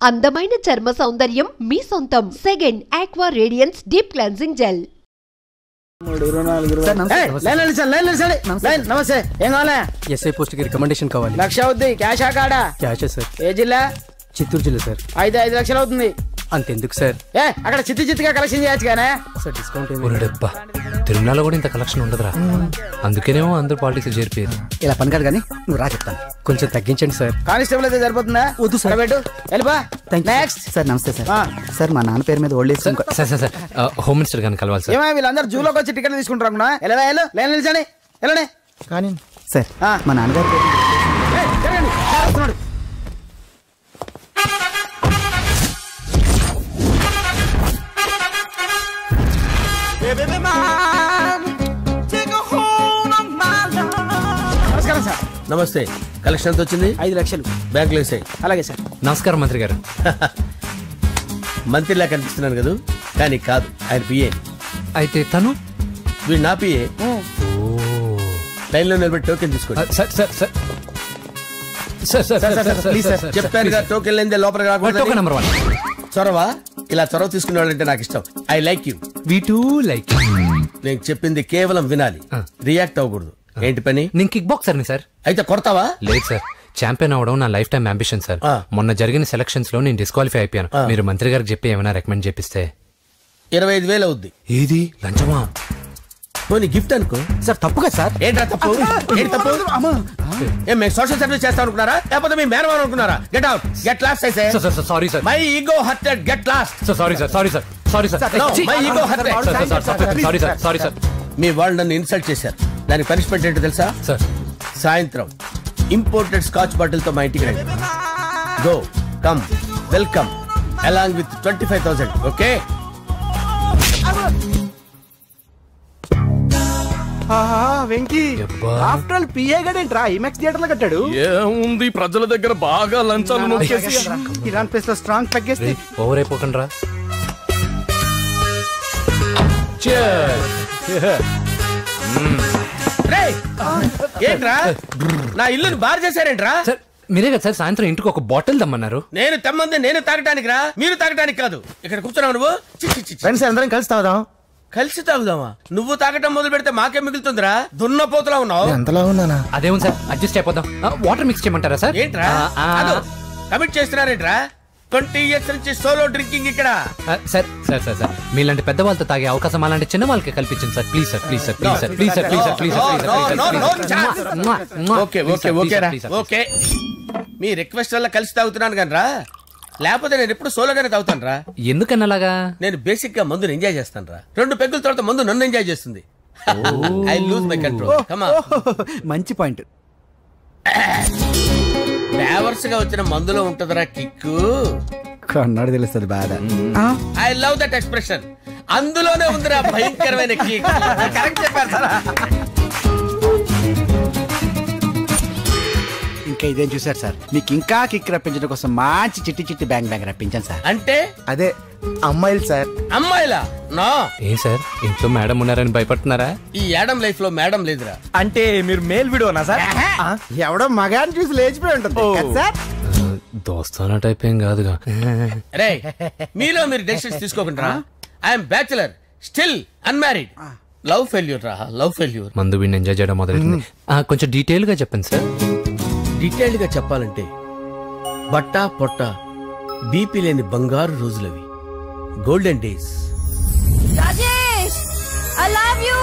అందమైన చర్మ సౌందర్యం మీ సొంతం. Second aqua radiance deep cleansing gel. నమస్తే, ఏం కావాలా? ఎస్ఐ పోస్ట్ కి రికమెండేషన్ కావాలి. 1,00,000 అవుద్ది. క్యాషా కాడా? క్యాషే సార్. ఏ జిల్లా? చిత్తూరు జిల్లా సార్. 5 లక్షలు అవుతుంది. అంతెందుకు సార్? అక్కడ చిత్తుగా కలెక్షన్ చేయొచ్చు కానీ సార్ డిస్కౌంట్ డబ్బా. తిరుమలలో కూడా ఇంత కలెక్షన్ ఉండదురా, అందుకేనేమో అందరూ పాలిటిక్స్ చేరిపోయారు. ఇలా పని కాదు కానీ నువ్వు రా చెప్తాను. కొంచెం తగ్గించండి సార్. కానిస్టేబుల్ అయితే సరిపోతుందా? వద్దు సార్. పెట్టు వెళ్ళిపా. నెక్స్ట్ సార్ నమస్తే సార్. సార్ మా నాన్న పేరు మీద old age sir sir sir home minister గారిని కలవాలి సార్. ఏమో వీళ్ళందరూ జూలోకి వచ్చి టికెట్ తీసుకుంటారు. లైన్ నిలిచండి, వెళ్ళండి. కానీ సార్ మా నాన్నగారు వస్తున్నాడు. నమస్కారం సార్. నమస్తే. కలెక్షన్ ఎంత వచ్చింది? 5 లక్షలు బ్యాంకులో వేసాయి. అలాగే సార్. నమస్కారం మంత్రి గారు. మంత్రిలా కనిపిస్తున్నాను కదా, కానీ కాదు, ఆయన పిఏ. అయితే తను వీడు నా పిఏ. లైన్ లో నిలబెట్టి టోకెన్ తీసుకోండి. సార్ సార్ సార్ చెప్పారుగా, టోకెన్ లేదే లోపలికి రాకూడదు. నెంబర్ 1 చొరవ. ఇలా చొరవ తీసుకునే వాళ్ళంటే నాకు ఇష్టం. I like you. We two like. నేను చెప్పింది కేవలం వినాలి, రియాక్ట్ అవ్వకూడదు. ఏంటి పని? నేను కిక్ బాక్సర్ ని సార్. అయితే కొడతావా? లేదు సార్, ఛాంపియన్ అవడం నా లైఫ్ టైం అంబిషన్ సార్. మొన్న జరిగిన సెలక్షన్స్ లో నేను డిస్క్వాలిఫై అయిపోయాను. మీరు మంత్రి గారికి చెప్పి ఏమైనా రికమెండ్ చేపిస్తే. 25,000 అవుద్ది. ఏది లంచమా? పోనీ గిఫ్ట్ అనుకో. సార్ తప్పుగా సార్. ఏంట్రా తప్పు? ఏంటి తప్పు? ఏం మేము సోషల్ సర్వీస్ చేస్తాం అనుకున్నారా, లేకపోతే మీ మేనమాన్ అనుకున్నారా? Get out, get lost. అయితే sorry sir, my ego hurted, get lost. Sorry sir, sorry sir, sorry sir, my ego hurted. Sorry sir, sorry sir. మీ వాళ్ళు నన్ను ఇన్సల్ట్ చేశారు. దానికి పనిష్మెంట్ ఏంటో తెలుసా? సార్ సాయంత్రం ఇంపోర్టెడ్ స్కాచ్ బాటిల్ తో మా ఇంటికి రండి. Go come welcome along with 25,000. Okay? Venky after all PA గడేంట్రా ఇమెక్స్ థియేటర్ లో కట్టాడు. ఏముంది, ప్రజల దగ్గర బాగా లంచాలు నొక్కేసి ఇలాంటి ప్లేస్ లో స్ట్రాంగ్ తగ్గేస్తే ఓవర్ అయిపోకండి రా. ఏంట్రా నా ఇల్లుని బార్ చేశారేంట్రా? సార్ మీరే కదా సార్ సాయంత్రం ఇంటికి ఒక బాటిల్ దమ్మన్నారు. నేను తెమ్మంది నేను తాగటానికి రా, మీరు తాగటానికి కాదు. ఇక్కడ కూర్చున్నావు నువ్వు. ఫ్రెండ్స్ అందరం కలిసి తాగుదాం. కలిసి తాగుదామా? నువ్వు తాగటం మొదలు పెడితే మాకే మిగులుతుందిరా. దున్నపోతులా ఉన్నావు. ఎంతలా ఉన్నానా? అదేమో సార్, అడ్జస్ట్ అయిపోదాం. వాటర్ మిక్స్ చేయమంటారా సార్? ఏంట్రా కమిట్ చేస్తున్నారేంట్రా? 20 years నుంచి సోలో డ్రింకింగ్ ఇక్కడ. సార్ సార్ సార్ సార్ మీలాంటి పెద్ద వాళ్ళతో తాగే అవకాశం అలాంటి చిన్న వాళ్ళకి కల్పించండి sir. Please sir, please sir, please sir, please sir, please sir, please sir. Okay okay okay okay. Me request వల్ల కలిసి తాగుతున్నాను కానీ రా, లేకపోతే నేను ఎప్పుడు సోలోగానే తాగుతాను రా. ఎందుకన్నా అలాగా? నేను బేసిక్ గా మందుని ఎంజాయ్ చేస్తాను రా. 2 పెగ్గుల తర్వాత మందు నన్ను ఎంజాయ్ చేస్తుంది. I lose my control. Come on. మంచి పాయింట్. ఫ్లేవర్స్ గా వచ్చిన మందులో ఉంటదరా కిక్కు. కన్నాడు తెలుస్తుంది బాధ. I love that expression. అందులోనే ఉందిరా భయంకరమైన కిక్. కరెక్ట్ చెప్పారు సార్. ఇంకా ఇదేం చూసారు సార్, మీకు ఇంకా కిక్ రప్పించడం కోసం మంచి చిట్టి చిట్టి బ్యాంగ్ బ్యాంగ్ రప్పించాను సార్. అంటే అదే అమ్మాయిలు సార్. అమ్మాయిలా? నా ఏం సార్ ఇంట్లో మేడం ఉన్నారని భయపడుతున్నారా? ఈ యాడమ్ లైఫ్ లో మేడం లేదురా. అంటే మీరు మేల్ వీడియోనా సార్? ఎవడో మగాన్ని చూసి లేచిపోయి ఉంటుంది సార్. దోస్తానా టైప్ ఏం కాదుగా. రే మీలో మీరు డెసిషన్స్ తీసుకోకుండా. I'm bachelor, still unmarried. Love failure రా, లవ్ ఫెయిల్యూర్. మందు వీడిని ఎంజాయ్ చేయడం మొదలైంది. కొంచెం డీటెయిల్ గా చెప్పండి సార్. డీటెయిల్డ్ గా చెప్పాలంటే బట్టా పొట్ట బీపీ లేని బంగారు రోజులవి, golden days. Rajesh, I love you.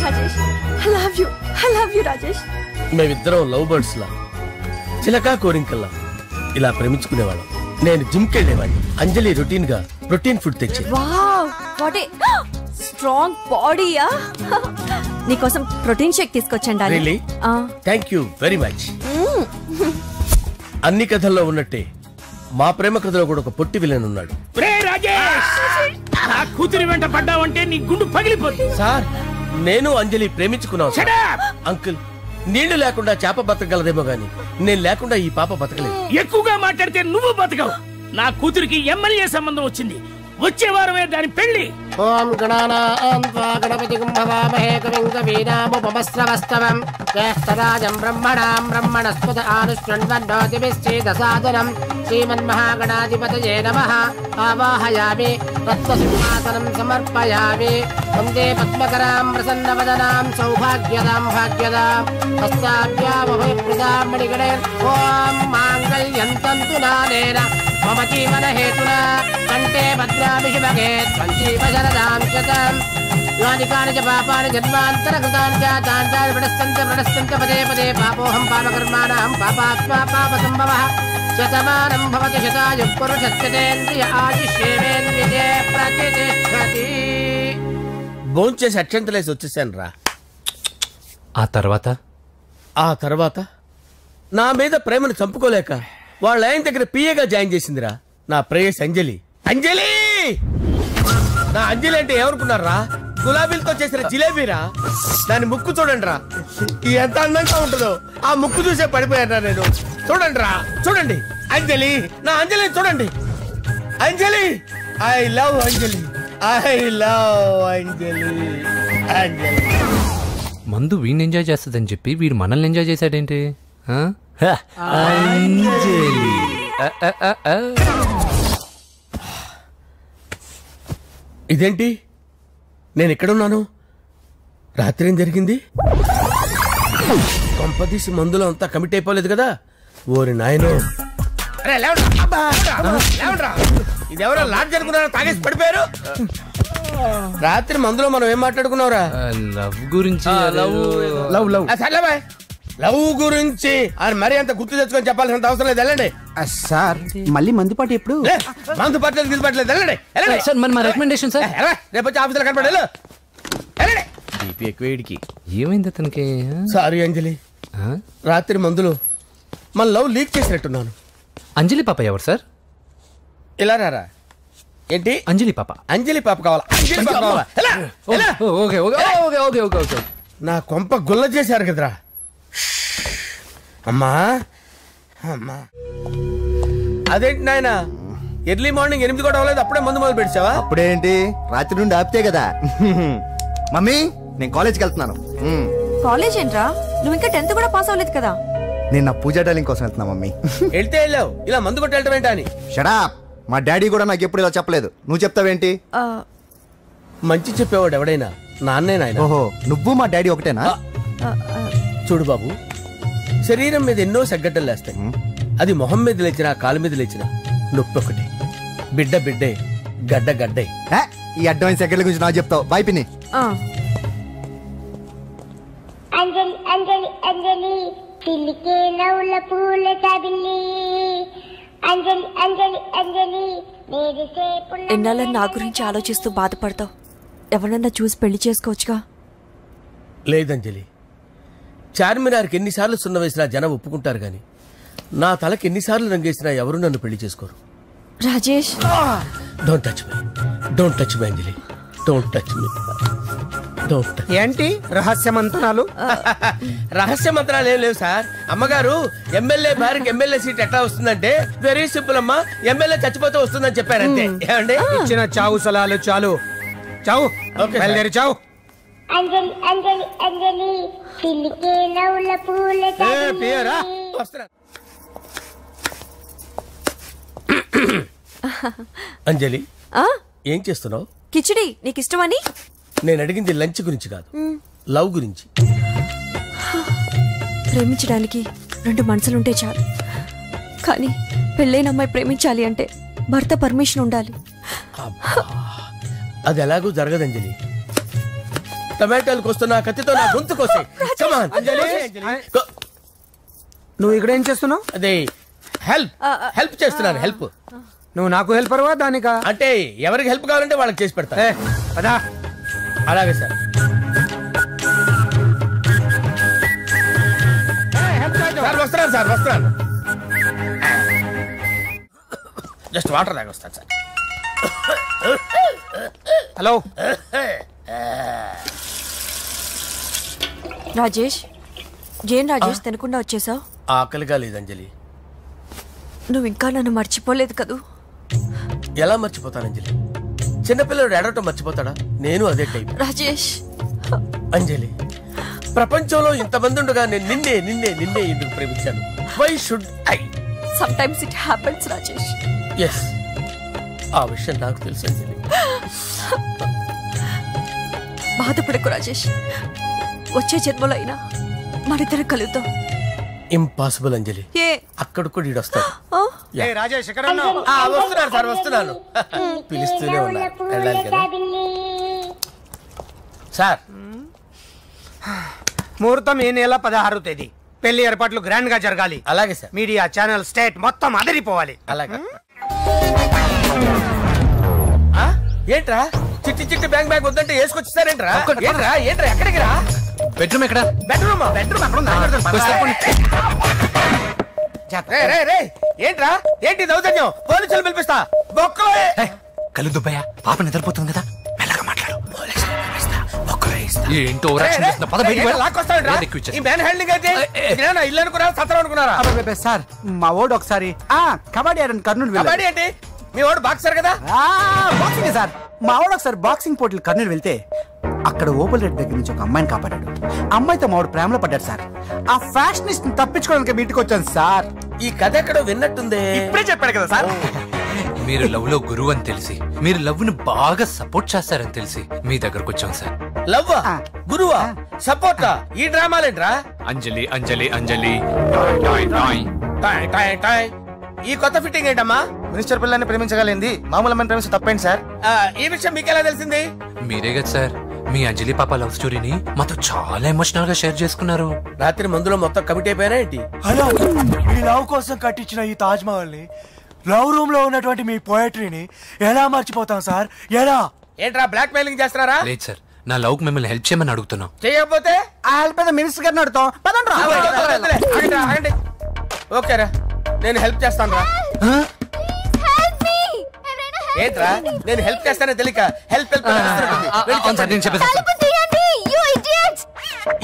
Rajesh, I love you. I love you, Rajesh. మేమిద్దరం లవ్ బర్డ్స్ లా, చిలకా కోరింకల్లా ఇలా ప్రేమించుకునేవాళ్ళం. నేను జిమ్ కెళ్ళేవాడిని. అంజలి రొటీన్ గా ప్రోటీన్ ఫుడ్ తెచ్చి. వావ్, వాట్ ఏ స్ట్రాంగ్ బాడీయా. నీకోసం ప్రోటీన్ షేక్ తీసుకొచ్చండి. Really? Thank you very much. అన్ని కథల్లో ఉన్నట్టే మా ప్రేమ కథలో కూడా ఒక పొట్టి విలన్ ఉన్నాడు. కూతురి వెంట పడ్డావంటే నీ గుండు పగిలిపోతుంది. సార్ నేను అంజలి ప్రేమించుకున్నాను. అంకుల్, నీళ్లు లేకుండా చేప బతకగలదేమో గాని నేను లేకుండా ఈ పాప బతకలేదు. ఎక్కువగా మాట్లాడితే నువ్వు బతకవు. నా కూతురికి ఎమ్మెల్యే సంబంధం వచ్చింది. వచ్చే వారమే దాని పెళ్లి. ఓం గణానాం త్వా గణపతిం భవామహే కవిం కవీనాముపమస్రవస్తవం జ్యేష్ఠరాజం బ్రహ్మణాం బ్రహ్మణస్పద ఆనుష్ణ్వన్నోతిభిశ్చేదసాదనం శ్రీమన్మహాగణాధిపతయే నమః ఆవాహయామి రత్నసింహాసనం సమర్పయామి వందే పద్మకరాం ప్రసన్నవదనాం సౌభాగ్యదాం భాగ్యదాం హస్తాభ్యామభయప్రదాం మణిగణే ఓం మాంగళ్యం తంతు నానేన మమ జీవన హేతునా కంటే భద్రామి శుభగే త్వంజీవశరదాం శతం యాని కాని చ పాపాని జన్మాంతరకృతాని చ తాని ప్రణశ్యంత పదే పదే పాపోహం పాపకర్మాణం పాపాత్మా పాపసంభవః శతమానం భవతి శతాయుః పురుషస్యేంద్రియ ఆయుష్యేంద్రియే ప్రతిష్టతి. భోంచేసి అక్షంతలేసి వచ్చేసాను రా. ఆ తర్వాత నా మీద ప్రేమను చంపుకోలేక వాళ్ళ ఆయన దగ్గర పిఏగా జాయిన్ చేసిందిరా నా ప్రేయస్ అంజలి. అంజలి నా అంజలి అంటే ఎవరుకున్నారా? గులాబీలతో చేసిన జిలేబీరా. దాని ముక్కు చూడండి రా, ఎంత అందంగా ఉంటుందో. ఆ ముక్కు చూసే పడిపోయారా నేను. చూడండి రా, చూడండి అంజలి, నా అంజలి చూడండి. Anjali, I love Anjali, I love Anjali. Anjali మందు వీడిని ఎంజాయ్ చేస్తుందని చెప్పి వీడు మనల్ని ఎంజాయ్ చేశాడేంటి? ఇదేంటి, నేను ఎక్కడున్నాను? రాత్రి ఏం జరిగింది? కొంపదీసి మందులో అంతా కమిట్ అయిపోలేదు కదా? ఓరి నాయనో, ఇదెవరో లాడ్జ్ అనుకున్నారా? తాగేసి పడిపోయారు. రాత్రి మందులో మనం ఏం మాట్లాడుకున్నావురా? లవ్ గురించి. లవ్ గురించి మరీ అంత గుర్తు తెచ్చుకొని చెప్పాల్సినంత అవసరం లేదు. వెళ్ళండి సార్. మళ్ళీ మందుపాటి ఎప్పుడు? మందు పట్టలేదు, గిల్లు పట్టలేదు. వెళ్ళండి సార్, మన రికమెండేషన్ సార్. రేపు వచ్చి ఆఫీసులో కనపడి ఏమైంది అతనికి? సారీ అంజలి, రాత్రి మందులో మన లవ్ లీక్ చేసినట్టున్నాను. అంజలి పాప ఎవరు సార్? ఇలా రారా. ఏంటి అంజలి పాప? అంజలి పాప కావాలా? అంజలి పాప కావాలా? Okay okay okay okay okay okay. నా కొంప గుల్ల చేశారు కదరా. అమ్మా అమ్మా, అదేంటి నాయన, ఎర్లీ మార్నింగ్ 8 కూడా అవ్వలేదు, అప్పుడే మందు మొదలు పెడిచావా? అప్పుడేంటి, రాత్రి నుండి ఆపితే కదా. మమ్మీ, నేను కాలేజ్కి వెళ్తున్నాను. కాలేజ్ ఏంట్రా? నువ్వు ఇంకా 10th కూడా పాస్ అవ్వలేదు కదా. నేను నా పూజా డాలింగ్ కోసం వెళ్తున్నా మమ్మీ. వెళ్తే వెళ్ళావు, ఇలా మందు కొట్టి వెళ్ళటం ఏంటా అని. షడా, మా డాడీ కూడా నాకు ఎప్పుడు ఇలా చెప్పలేదు. నువ్వు చెప్తావేంటి? మంచి చెప్పేవాడు ఎవడైనా నాన్నే నాయన. ఓహో, నువ్వు మా డాడీ ఒకటేనా? చూడు బాబు, శరీరం మీద ఎన్నో సగ్గడ్డలు లేస్తాయి. అది మొహం మీద లేచినా కాలు మీద లేచినా నొప్పి ఒకటి. బిడ్డ బిడ్డే, గడ్డ గడ్డే. ఈ అడ్వాన్స్ సెకండ్ల గురించి నాకు చెప్తావు. బాయ్ పిన్ని. అంజలి అంజలి అంజలి పిల్లికే నవ్వుల పూల చబిల్లి. అంజలి అంజలి అంజలి ఎన్నాళ్ళని నా గురించి ఆలోచిస్తూ బాధపడతావు? ఎవరన్నా చూసి పెళ్లి చేసుకోవచ్చుగా. లేదంజలి, చార్మినార్కి ఎన్నిసార్లు సున్న వేసినా జనం ఒప్పుకుంటారు గాని నా తలకి ఎన్నిసార్లు రంగేసినా ఎవరు నన్ను పెళ్లి చేసుకోరు. Rajesh, don't touch me, don't touch me Anjali, don't touch me. ఏంటి రహస్య మంత్రాలు? రహస్య మంత్రాలు ఏం లేవు సార్. అమ్మగారు ఎమ్మెల్యే భార్యకి ఎమ్మెల్యే సీట్ ఎట్లా వస్తుందంటే వెరీ సింపుల్ అమ్మా, ఎమ్మెల్యే చచ్చిపోతే వస్తుందని చెప్పారంతే. ఏమండి, ఇచ్చిన చావు సలాలు చాలు. చావు, బయలుదేరి చావు. అంజలి అంజలి అంజలి పిల్లికే నవ్వుల పూల చబిల్లి. అంజలి, ఏం చేస్తున్నావు? కిచిడి నీకు ఇష్టమని. నేను అడిగింది లంచ్ గురించి కాదు, లవ్ గురించి. ప్రేమించడానికి 2 మనసులుంటే చాలు, కానీ పెళ్ళైన అమ్మాయి ప్రేమించాలి అంటే భర్త పర్మిషన్ ఉండాలి. అది ఎలాగూ జరగదంజలి. టమాటాలకు వస్తున్నా కత్తితో నా గొంతు కోసే. నువ్వు ఇక్కడ ఏం చేస్తున్నావు? అదే హెల్ప్ చేస్తున్నాను. హెల్ప్. నువ్వు నాకు హెల్పర్వా దానికా? అంటే ఎవరికి హెల్ప్ కావాలంటే వాళ్ళకి చేసి పెడతా. అదా, అలాగే సార్. సార్ వస్తున్నాను, సార్ వస్తున్నాను. జస్ట్ వాటర్ తాగి వస్తాను సార్. హలో రాజేష్. ఏం రాజేష్ తినకుండా వచ్చేసావు? ఆకలిగా లేదు అంజలి. నువ్వు ఇంకా నన్ను మర్చిపోలేదు కదూ? ఎలా మర్చిపోతాను అంజలి? చిన్నపిల్లడు ఏడవటం మర్చిపోతాడా? నేను అదే టైప్. రాజేష్, అంజలి, ప్రపంచంలో ఇంతమంది ఉండగా నేను నిన్నే నిన్నే నిన్నే ఎందుకు ప్రేమించాను? Why should I? sometimes it happens Rajesh. Yes, ఆ విషయం నాకు తెలుసు అంజలి. బాధపడకు రాజేష్, వచ్చే జన్మలో అయినా మనిద్దరం కలుద్దాం. ఇంపాసిబుల్ అంజలి. ఏ అక్కడ కూడా ఈడు వస్తాడు. రాజేష్ ఎక్కడ వస్తున్నాను సార్, వస్తున్నాను. పిలుస్తూనే ఉన్నా, వెళ్ళాలి కదా సార్. ముహూర్తం ఈ నెల 16వ తేదీ. పెళ్లి ఏర్పాట్లు గ్రాండ్ గా జరగాలి. అలాగే సార్. మీడియా ఛానల్ స్టేట్ మొత్తం అదిరిపోవాలి. అలాగే. ఏంట్రా చిట్టి చిట్టి బ్యాంక్ బ్యాగ్ వద్దంటే వేసుకొచ్చేసారేంట్రా? ఏంట్రా ఏంట్రా ఎక్కడికి రా? బెడ్రూమ్ ఎక్కడ? బెడ్రూమ్ అక్కడ ఏంట్రా ఏంటి దౌర్జన్యం? పోలీసులు పిలిపిస్తా. బొక్కలో కళ్ళు దుబ్బయ్యా, పాప నిద్రపోతుంది కదా, మెల్లగా మాట్లాడు. ఏంటో ఇల్లు అనుకున్నారా సత్రం అనుకున్నారా? సార్ మా ఓడు ఒకసారి కబడ్డీ ఆడని కర్నూలు కబడ్డీ అంటే మీ వాడు బాక్సర్ కదా? Boxing sir. మా వాడు ఒకసారి బాక్సింగ్ పోటీలు కర్నూలు వెళ్తే అక్కడ ఓపెల్ రెడ్డి దగ్గర నుంచి ఒక అమ్మాయిని కాపాడాడు. అమ్మాయితో మా వాడు ప్రేమలో పడ్డాడు సార్. ఆ ఫ్యాషనిస్ట్ తప్పించుకోవడానికి మీటికి వచ్చాను సార్. ఈ కథ ఎక్కడో విన్నట్టుంది. ఇప్పుడే చెప్పాడు కదా సార్. మీరు లవ్ లో గురువు అని తెలిసి, మీరు లవ్ ను బాగా సపోర్ట్ చేస్తారని తెలిసి మీ దగ్గరకు వచ్చాం సార్. లవ్వా, గురువా, సపోర్టా? ఈ డ్రామాలేంట్రా? అంజలి అంజలి అంజలి. ఈ కొత్త ఫిట్టింగ్ ఏంటమ్మా? మినిస్టర్ పిల్లల్ని ప్రేమించగలిగింది మామూలు అమ్మని ప్రేమించి తప్పేంటి సార్? ఈ విషయం మీకు ఎలా తెలిసింది? మీరే కదా సార్ మీ అంజలి పాప లవ్ స్టోరీని మాతో చాలా ఎమోషనల్ గా షేర్ చేసుకున్నారు. రాత్రి మందులో మొత్తం కమిట్ అయిపోయారా ఏంటి? హలో, మీ లవ్ కోసం కట్టించిన ఈ తాజ్ మహల్ ని, లవ్ రూమ్ లో ఉన్నటువంటి మీ పోయట్రీని ఎలా మర్చిపోతాం సార్? ఎలా? ఏంట్రా బ్లాక్ మెయిలింగ్ చేస్తున్నారా? లేదు సార్, నా లవ్ మిమ్మల్ని హెల్ప్ చేయమని అడుగుతున్నాం. చేయకపోతే ఆ హెల్ప్ మినిస్టర్ గారిని అడుగుతాం. ఓకేరా, నేను హెల్ప్ చేస్తాను రా. ఏంట్రా నేను హెల్ప్ చేస్తానే తెలియక హెల్ప్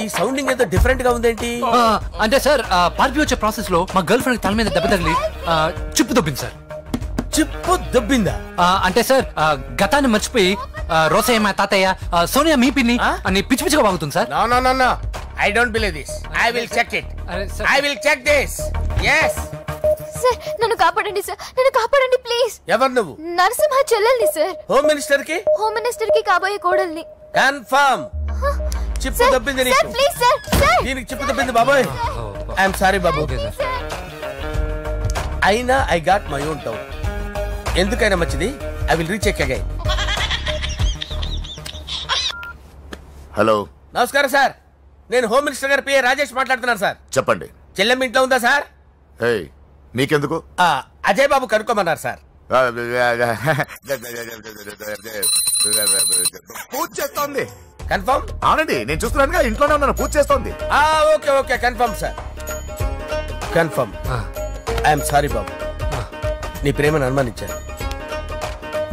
ఈ సౌండింగ్ ఏదో డిఫరెంట్ గా ఉందేంటి? అంటే సార్ పార్టీ వచ్చే ప్రాసెస్ లో మా గర్ల్ ఫ్రెండ్ తల మీద దెబ్బ తగిలి చిప్పు దొబ్బింది సార్. చిప్పు దొబ్బిందా? అంటే సార్ గతాన్ని మర్చిపోయి రోసయ్య మా తాతయ్య, సోనియా మీ పిన్ని అని పిచ్చి పిచ్చిగా వాగుతుంది sir. No no no no, I don't believe this. I will check it. I will check this. yes sir, నన్ను కాపాడండి సార్, నన్ను కాపాడండి ప్లీజ్. ఎవరు నువ్వు? నరసింహ చెల్లెల్ని సార్. హోమ్ మినిస్టర్ కి? హోమ్ మినిస్టర్ కి కాబోయే కోడల్ని. కన్ఫర్మ్. చిప్పు దొబ్బింది నీకు. ప్లీజ్ సార్, సార్ దీనికి చిప్పు దొబ్బింది బాబోయ్. ఐఎమ్ సారీ బాబు. అయినా I got my own doubt. ఎందుకైనా మంచిది, I will recheck again. Hello, నమస్కారం సార్. నేను హోమ్ మినిస్టర్ గారు పిఏ రాజేష్ మాట్లాడుతున్నాను సార్. చెప్పండి. చెల్లెమ్మ ఇంట్లో ఉందా సార్? హే, మీకెందుకు? అజయ్ బాబు కనుక్కోమన్నారు సార్. పూజ చేస్తోంది. కన్ఫర్మ్? అవునండి, నేను చూస్తున్నానుగా, ఇంట్లోనే ఉన్నాను, పూజ చేస్తోంది. Okay okay, confirm sir, confirm. I'm sorry బాబు, నీ ప్రేమను అనుమానించాను.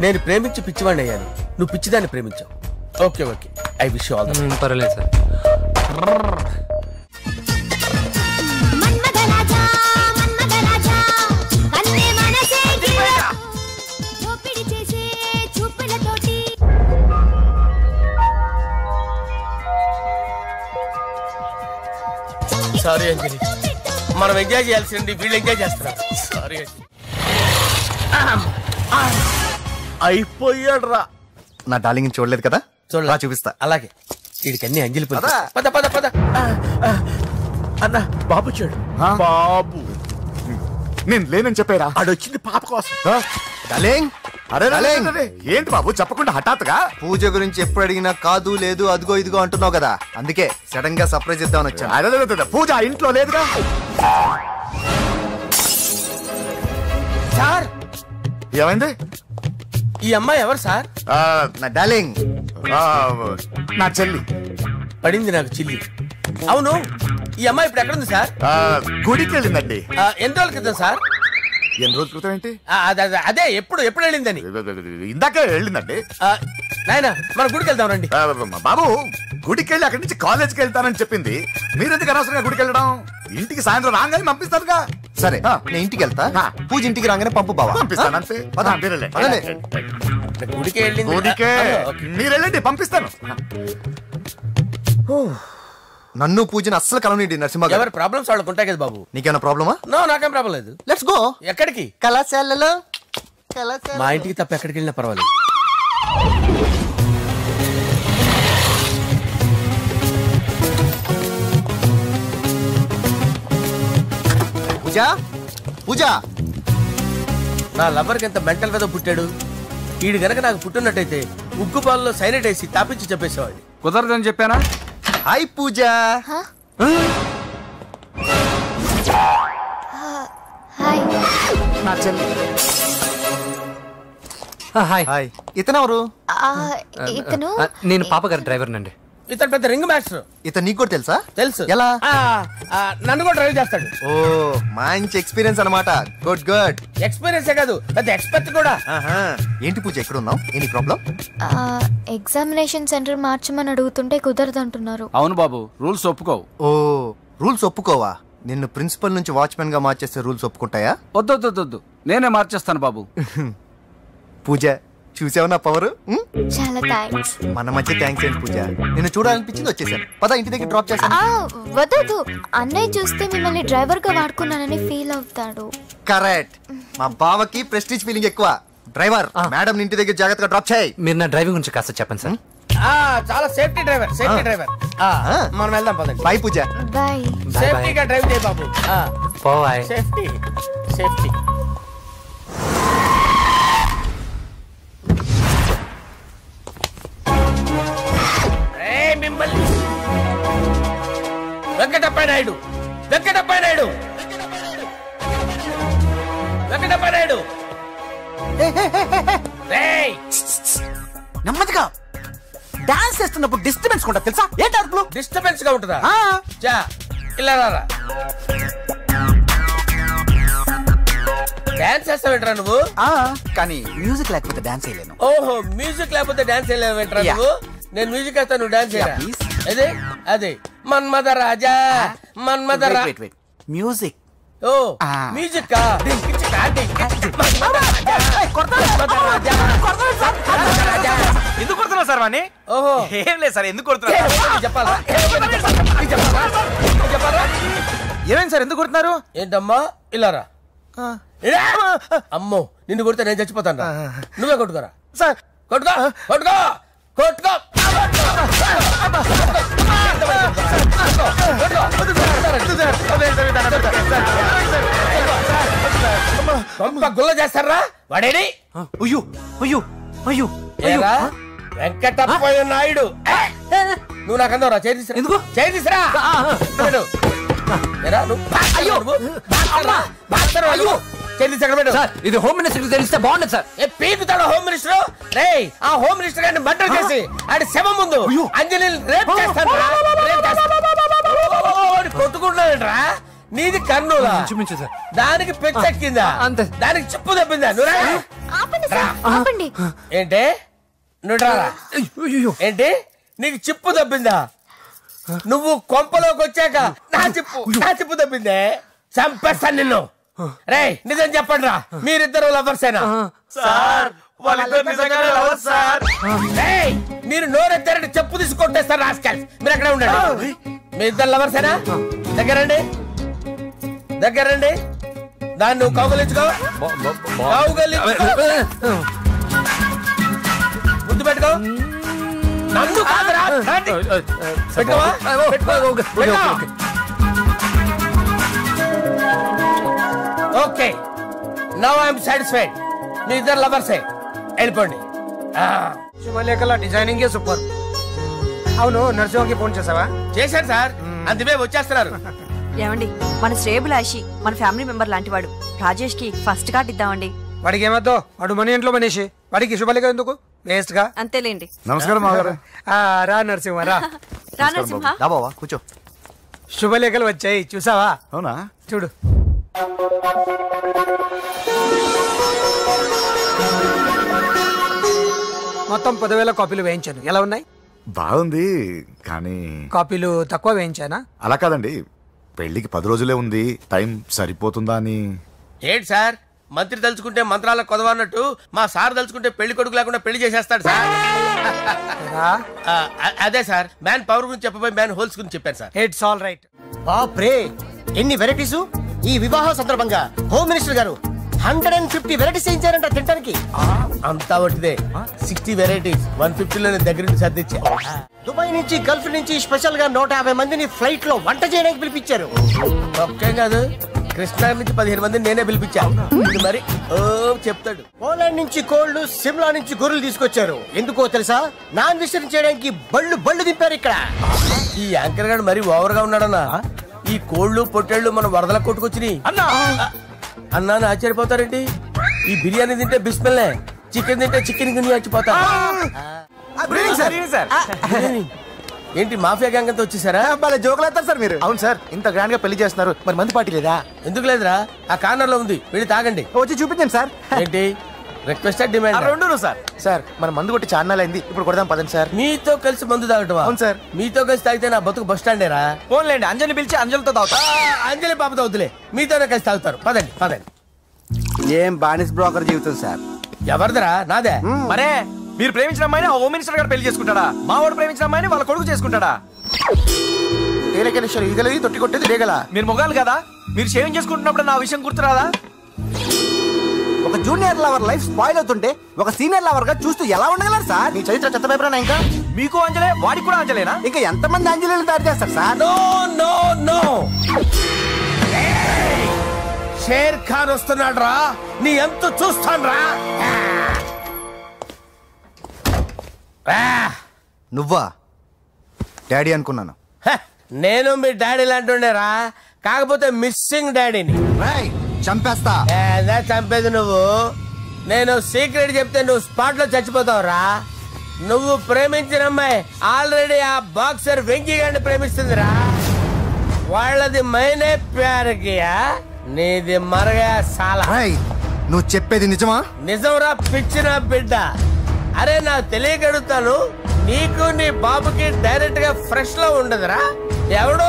నేను ప్రేమించి పిచ్చివాడిని అయ్యాను, నువ్వు పిచ్చిదాన్ని ప్రేమించావు. Okay okay, I wish you all the best. పర్వాలేదు సార్. సారీ అంజలి, మనం ఎంజాయ్ చేయాల్సింది వీళ్ళు ఎంజాయ్ చేస్తున్నారు. సారీ అంజలి. అయిపోయాడు రా. నా డార్లింగ్ చూడలేదు కదా, చూడలా, చూపిస్తా. అలాగే వీడికి అన్ని అంజలి పద పద పద. అన్న బాబు చూడు. బాబు నేను లేనని చెప్పారా? ఆడొచ్చింది పాప కోసం. డార్లింగ్, అరే ఏంటి బాబు చెప్పకుండా హఠాత్తుగా? పూజ గురించి ఎప్పుడు అడిగినా కాదు లేదు అదిగో ఇదిగో అంటున్నావు కదా, అందుకే సడన్ గా సర్ప్రైజ్ ఇద్దామని వచ్చాను. అరే పూజ ఇంట్లో లేదుగా సార్. ఏమైంది? ఈ అమ్మాయి ఎవరు సార్? నా డార్లింగ్, నా చెల్లి. పడింది నాకు చిల్లి. అవును, ఈ అమ్మాయి ఇప్పుడు ఎక్కడుంది సార్? గుడికి వెళ్ళిందండి. ఎన్ని రోజుల క్రితం సార్? ఎన్ని రోజుల క్రితం ఏంటి? అదే ఎప్పుడు వెళ్ళిందని. ఇందాకే వెళ్ళిందండి. నాయనా మన గుడికి వెళ్దాం రండి. బాబు గుడికి వెళ్ళి అక్కడి నుంచి కాలేజ్కి వెళ్తానని చెప్పింది. మీరెందుకు అనవసరంగా గుడికి వెళ్ళడం? ఇంటికి సాయంత్రం రాగానే పంపిస్తానుగా. సరే నేను ఇంటికి వెళ్తా, పూజ ఇంటికి రాగానే పంపు బావా. పంపిస్తాను అంతే. గుడికి వెళ్ళింది. గుడికే మీరు వెళ్ళండి, పంపిస్తాను. నన్ను పూజని అస్సలు కలవనండి నరసింహ గారు. ఎవరి ప్రాబ్లమ్స్ వాళ్ళకు ఉంటాయి కదా బాబు. నీకేమైనా ప్రాబ్లమా? నో, నాకేం ప్రాబ్లం లేదు. Let's go. ఎక్కడికి? కళాశాలలో. మా ఇంటికి తప్ప ఎక్కడికి వెళ్ళినా పర్వాలేదు. పూజ, పూజ. నా లవర్కి ఎంత మెంటల్ మీద పుట్టాడు. వీడు గనక నాకు పుట్టినట్టయితే ఉగ్గు పాలలో సైనట్ వేసి తాపించి చెప్పేసేవాడిని. కుదరదని చెప్పానా? హాయ్ పూజ. హాయ్. హాయ్. ఇతనెవరు? ఇతను నేను పాప గారి డ్రైవర్ నండి. ఇతను పెద్ద రింగ్ మాస్టర్. ఇతను నీకు కూడా తెలుసా? తెలుసు. ఎలా? నన్ను కూడా డ్రైవ్ చేస్తాడు. ఓ మంచి ఎక్స్పీరియన్స్ అన్నమాట. Good good. ఎక్స్పీరియన్సే కాదు, పెద్ద ఎక్స్పర్ట్ కూడా. ఏంటి పూజ ఎక్కడ ఉన్నావు? Any problem? ఎగ్జామినేషన్ సెంటర్ మార్చమని అడుగుతుంటే కుదరదంటున్నారు. అవును బాబు, రూల్స్ ఒప్పుకోవు. ఓ రూల్స్ ఒప్పుకోవా? నిన్ను ప్రిన్సిపల్ నుంచి వాచ్మెన్ గా మార్చేస్తే రూల్స్ ఒప్పుకుంటాయా? వద్దు, నేనే మార్చేస్తాను బాబు. పూజ చూసావు నా పవర్? చాలా థ్యాంక్స్. మన మధ్య థ్యాంక్స్ ఏంటి పూజ, నిన్ను చూడాలనిపించింది వచ్చేసాను. పద ఇంటి దగ్గర డ్రాప్ చేస్తాను. వద్దు, అన్నయ్య చూస్తే మిమ్మల్ని డ్రైవర్ గా వాడుకున్నానని ఫీల్ అవుతాడు. కరెక్ట్. మా బావకి ప్రెస్టీజ్ ఫీలింగ్ ఎక్కువ. డ్రైవర్, మేడం ఇంటి దగ్గర జాగ్రత్తగా డ్రాప్ చేయి. మీరు నా డ్రైవింగ్ గురించి కాస్త చెప్పండి సార్. చాలా సేఫ్టీ డ్రైవర్. మనం వెళ్దాం పదండి. బై పూజ. బాయ్. సేఫ్టీగా డ్రైవ్ చేయి బాబు. బాయ్. సేఫ్టీ. మిమ్మల్ని వెంకటప్ప నాయుడు. నెమ్మదిగా డాన్స్ చేస్తున్నప్పుడు డిస్టర్బెన్స్ కూడా తెలుసా? ఏంటి అరుపులు? డిస్టర్బెన్స్ గా ఉంటుందా? ఇలా రారా. డాన్స్ చేస్తావేంట్రా నువ్వు? కానీ మ్యూజిక్ లేకపోతే డాన్స్ చేయలేను. ఓహో, మ్యూజిక్ లేకపోతే డాన్స్ చేయలేవేంట్రా నువ్వు? నేను మ్యూజిక్ వేస్తా, నువ్వు డాన్స్ చేయరా? అదే మన్మథ రాజా. మ్యూజిక్. ఓ మ్యూజిక్. ఎందుకు కొడుతున్నా సార్ వాణ్ణి? ఓహో, ఏం లేదు సార్, ఎందుకు కొడుతున్నా చెప్పాలా? ఏమైంది సార్, ఎందుకు కొడుతున్నారు? ఏంటమ్మా ఇలా రా. అమ్మో, నిన్ను కొడితే నేను చచ్చిపోతాను. నువ్వే కొట్టుకోరా సార్. కొట్టుకో. గుల్ల చేస్తారా వాడేడి? వెంకటప్ప నాయుడు. నువ్వు నాకు అందరా చేతిసిరా. ఇది హోమ్ మినిస్టర్ తెలిస్తే బాగుండదు సార్. పీకుతాడు హోమ్ మినిస్టర్. రే, ఆ హోమ్ మినిస్టర్ గారిని మర్డర్ చేసి ఆడి శవం ముందు అంజలి రేప్ చేస్తాను. కొట్టుకుంటున్నావేంట్రా? నీది కర్నూలా? దానికి పెచ్చెక్కిందా? దానికి చిప్పు తప్పిందా? ఏంటి నువ్వు రారా? ఏంటి నీకు చిప్పు తప్పిందా? నువ్వు కొంపలోకి వచ్చాక నా చిప్పు తప్పిందే. చంపేస్తాను నిన్ను. రే, నిజం చెప్పండి రా, మీరిద్దరు లవర్సేనా? మీరు నోరెత్తారంటే చెప్పు తీసి కొట్టేస్తారు రాస్కల్స్. మీరు ఎక్కడ ఉండండి. మీ ఇద్దరు లవర్సేనా? దగ్గరండి. దాన్ని నువ్వు కౌగలించుకో. ముద్దు పెట్టుకో. నన్ను కాదురా. Okay, now I'm satisfied. మీ ఇద్దరు లవర్సే, వెళ్ళిపోండి. శుభలేఖల డిజైనింగ్ సూపర్. అవును, నర్సింహకి ఫోన్ చేసావా? చేశాను సార్, అందుకే వచ్చేస్తున్నారు. ఏమండి, మన శ్రేయబులాషి మన ఫ్యామిలీ మెంబర్ లాంటి వాడు. రాజేష్ కి ఫస్ట్ కార్డ్ ఇద్దామండి. వాడికి ఏమద్దో, వాడు మన ఇంట్లో మనిషి. వాడికి శుభలేఖ ఎందుకు? వేస్ట్ గా. అంతేలేండి. నమస్కారం మాగారు. రా నరసింహ రా. కూర్చో. శుభలేఖలు వచ్చాయి, చూసావా? అవునా? చూడు. మొత్తం 10,000 కాపీలు వేయించాను. ఎలా ఉన్నాయి? బాగుంది, కానీ కాపీలు తక్కువ వేయించానా? అలా కాదండి, పెళ్లికి 10 రోజులే ఉంది, టైం సరిపోతుందా అని. ఏంటి సార్, మంత్రి తలుచుకుంటే మంత్రాలకు కొదవన్నట్టు మా సార్ తలుచుకుంటే పెళ్లి కొడుకు లేకుండా పెళ్లి చేసేస్తాడు సార్. అదే సార్ మ్యాన్ పవర్ గురించి చెప్పబోయి మ్యాన్ హోల్స్ గురించి చెప్పాను సార్. It's all right. బాప్రే ఎన్ని వెరైటీస్! ఈ వివాహ సందర్భంగా హోమ్ మినిస్టర్ గారు 150 వెరైటీస్ చేయించారంట తినడానికి. అంతా ఒకటిదే 60 వెరైటీస్ 150లోనే దగ్గర నుంచి సర్దిచ్చా. దుబాయ్ నుంచి గల్ఫ్ నుంచి స్పెషల్ గా 150 మందిని ఫ్లైట్ లో వంట చేయడానికి పిలిపించారు. ఒక్కేం కాదు కృష్ణా నుంచి 15 మందిని నేనే పిలిపించాను. ఇది మరి ఓ చెప్తాడు. పోలాండ్ నుంచి కోళ్లు, సిమ్లా నుంచి గొర్రెలు తీసుకొచ్చారు. ఎందుకో తెలుసా? నాన్ వెజ్ చేయడానికి బళ్ళు దింపారు ఇక్కడ. ఈ యాంకర్ గారు మరి ఓవర్ గా ఉన్నాడన్నా. ఈ కోళ్లు పొట్టేళ్లు మన వరదల కొట్టుకొచ్చినాయి అన్నా ఆశ్చర్యపోతారేంటి? ఈ బిర్యానీ తింటే బిస్మిల్లే, చికెన్ తింటే చికెన్ గిన్నె ఆశ్చర్యపోతా. ఏంటి మాఫియా గ్యాంగ్ అంతా వచ్చేసారా? జోకులు వేస్తారు సార్ మీరు. అవును సార్, ఇంత గ్రాండ్ గా పెళ్లి చేస్తున్నారు, మరి మంది పార్టీ లేదా? ఎందుకు లేదురా, ఆ కార్నర్ లో ఉంది, వెళ్ళి తాగండి. వచ్చి చూపించండి సార్. ఏంటి రిక్వెస్ట్ డిమాండ్? రెండు సార్. సార్ మన మందు కొట్టి చాన్నాలు అయింది, ఇప్పుడు కొడదాం పదండి సార్. మీతో కలిసి మందు తాగటం? అవును సార్. మీతో కలిసి తాగితే నా బతుకు బస్ స్టాండేరా? ఫోన్లేండి, అంజలిని పిలిచి అంజలితో తాగుతా. అంజలి పాప తాగుతులే, మీతోనే కలిసి తాగుతారు. పదండి పదండి. ఏం బానిస్ బ్రోకర్ జీవితం సార్. ఎవరిదరా? నాదే. మరే మీరు ప్రేమించిన అమ్మాయిని ఆ హోమ్ మినిస్టర్ గారు పెళ్లి చేసుకుంటాడా? మా వాడు ప్రేమించిన అమ్మాయిని వాళ్ళ కొడుకు చేసుకుంటాడా? ఈగలది తొట్టి కొట్టేది రేగల. మీరు మొగాలు కదా, మీరు షేవింగ్ చేసుకుంటున్నప్పుడు నా విషయం గుర్తురాదా? ఒక జూనియర్ లవర్ లైఫ్ స్పాయిల్ అవుతుంటే ఒక సీనియర్ లవర్ గా చూస్తూ ఎలా ఉండగలరు సార్? మీ చరిత్ర చెత్త పేపరేనా? ఇంకా మీకు అంజలే, వాడికి కూడా అంజలేనా? ఇంకా ఎంతమంది అంజలీలు తయారు చేస్తారు sir? No no no, Sher Khan వస్తున్నాడు రా, నీ ఎంత చూస్తాను రా. నువ్వా? డాడీ అనుకున్నాను. నేను మీ డాడీ లాంటి రా, కాకపోతే మిస్సింగ్ డాడీని. చంపేస్తా. చంపేది నువ్వు. నేను సీక్రెట్ చెప్తే నువ్వు స్పాట్ లో చచ్చిపోతావు రా. నువ్వు ప్రేమించిన అమ్మాయి ఆల్రెడీ ఆ బాక్సర్ వెంకీ గారిని ప్రేమిస్తుందిరా. వాళ్ళది మైనే ప్యార్ కియా, నీది మరగా సాలా. నువ్వు చెప్పేది నిజమా? నిజంరా పిచ్చిన బిడ్డ. అరే నాకు తెలియగడుగుతాను, నీకు నీ బాబుకి డైరెక్ట్ గా ఫ్రెష్ లో ఉండదురా. ఎవడో